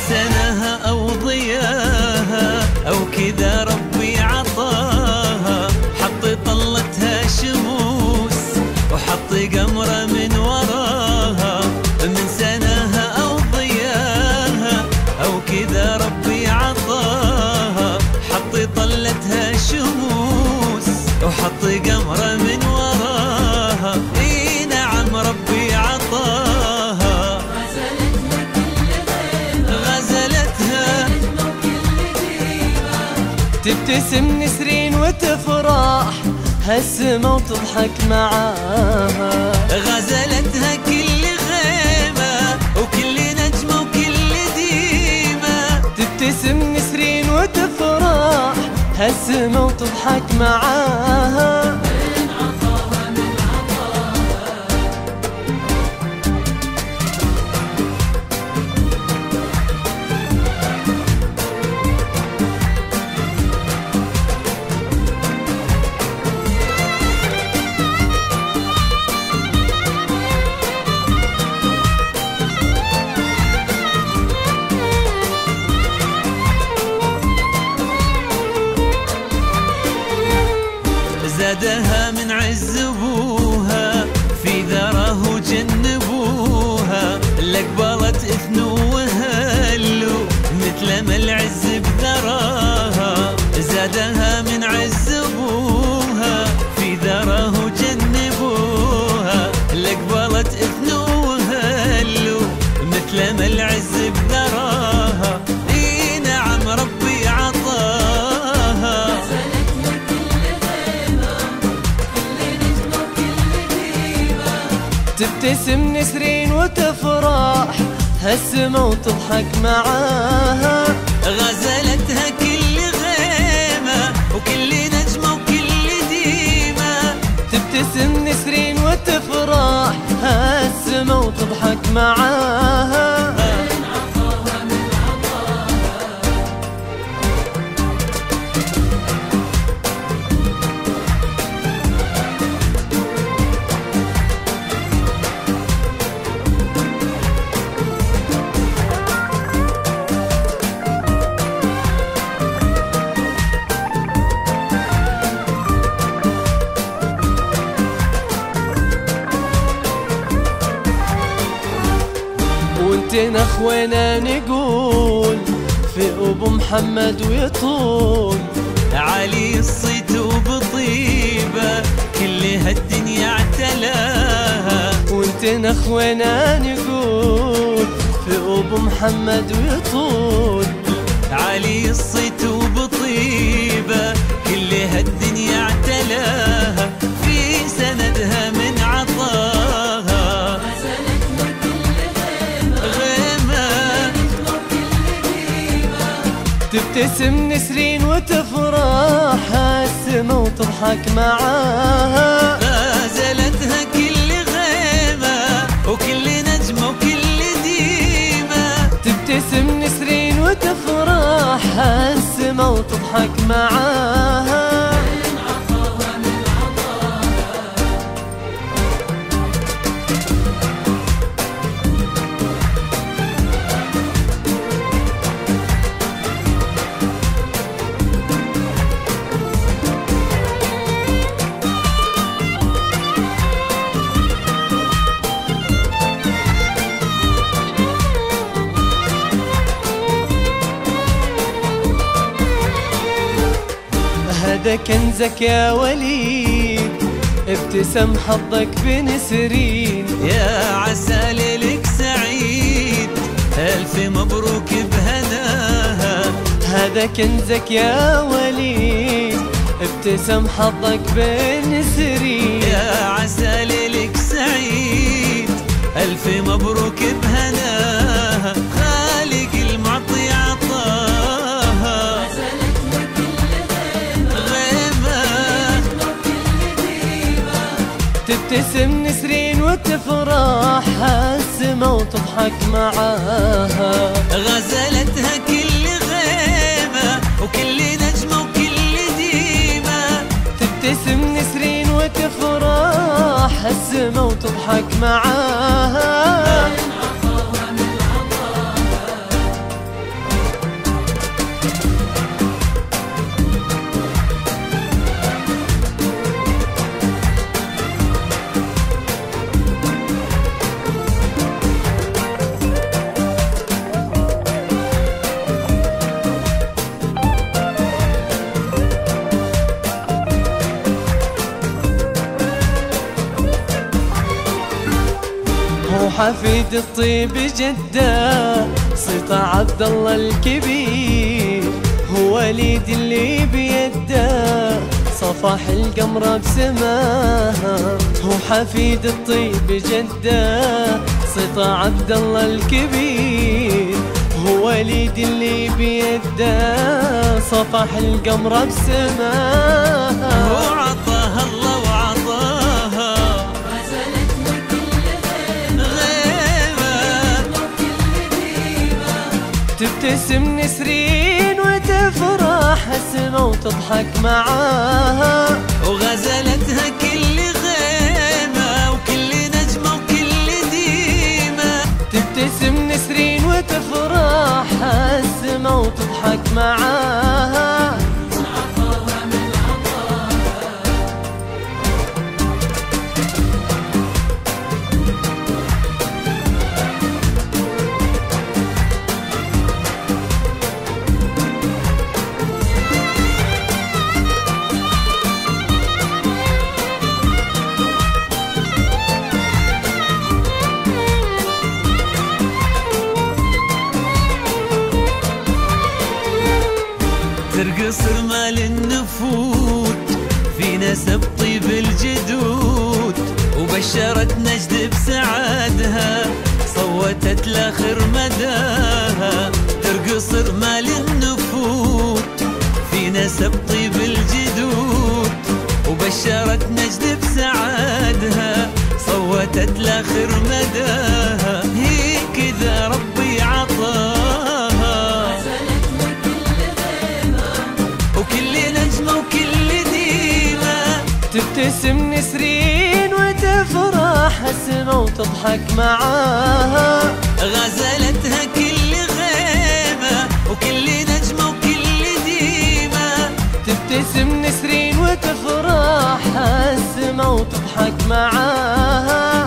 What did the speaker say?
سناها أو ضياها أو كذا ربي عطاها، حط طلتها شموس وحط قمرة من وراها. من سناها أو ضياها أو كذا ربي عطاها، حط طلتها شموس وحط قمرة من وراها. اي نعم ربي عطاها، غزلتها تبتسم نسرين وتفرح هالسما وتضحك معاها. غزلتها كل غيمة وكل نجمة وكل ديمة. تبتسم نسرين وتفرح هالسما وتضحك معاها. زادها من عز ابوها في ذره جنبوها، لقبلت اثنو وهلو مثل ما العز بذراها. زادها من عز ابوها في ذره جنبوها، لقبلت اثنو وهلو مثل ما العز بذراها. اي نعم ربي عطاها، تبتسم نسرين وتفرح هالسما وتضحك معاها. غزلتها كل غيمة وكل نجمة وكل ديمة. تبتسم نسرين وتفرح هالسما وتضحك معاها. وانتنا اخوانا نقول في ابو محمد ويطول علي الصيت وبطيبة كل هالدنيا اعتلاها. وانتنا اخوانا نقول في ابو محمد ويطول علي الصيت وبطيبة كل هالدنيا اعتلاها. في سندها من عطاها تبتسم نسرين وتفرح هالسما وتضحك معاها. غزلتها كل غيمة وكل نجمة وكل ديمة. تبتسم نسرين وتفرح هالسما وتضحك معاها. هذا كنزك يا وليد ابتسم حظك بنسرين. يا عسى ليلك سعيد ألف مبروك بهناها. هذا كنزك يا وليد ابتسم حظك بنسرين. يا عسى ليلك سعيد ألف مبروك بهناها. خالق المعطي عطاها تبتسم نسرين وتفرح هالسما وتضحك معاها. غزلتها كل غيمة وكل نجمة وكل ديمة. تبتسم نسرين وتفرح هالسما وتضحك معاها. هو حفيد الطيب جده صيت عبد الله الكبير، هو وليد اللي بيده صفح القمر بسماها. هو حفيد الطيب جده صيت عبد الله الكبير، هو وليد اللي بيده صفح القمر بسماها. هو عطاها الله وعطاها غزلتنا كل غيبة تبتسم نسرين وتفرح السما وتضحك معاها. وغزلتها كل غيمة وكل نجمة وكل ديمة. تبتسم نسرين وتفرح السما وتضحك معاها. عطاها من عطاها ترقص رمال النفود في نسب طيب الجدود، وبشرت نجد بسعادها صوتت لاخر مداها. ترقص رمال النفود في نسب طيب الجدود، وبشرت نجد بسعادها صوتت لاخر مداها. هي كذا ربي عطاها وكل نجمة وكل ديمة. تبتسم نسرين وتفرح السما وتضحك معاها. غزلتها كل غيمة وكل نجمة وكل ديمة. تبتسم نسرين وتفرح السما وتضحك معاها.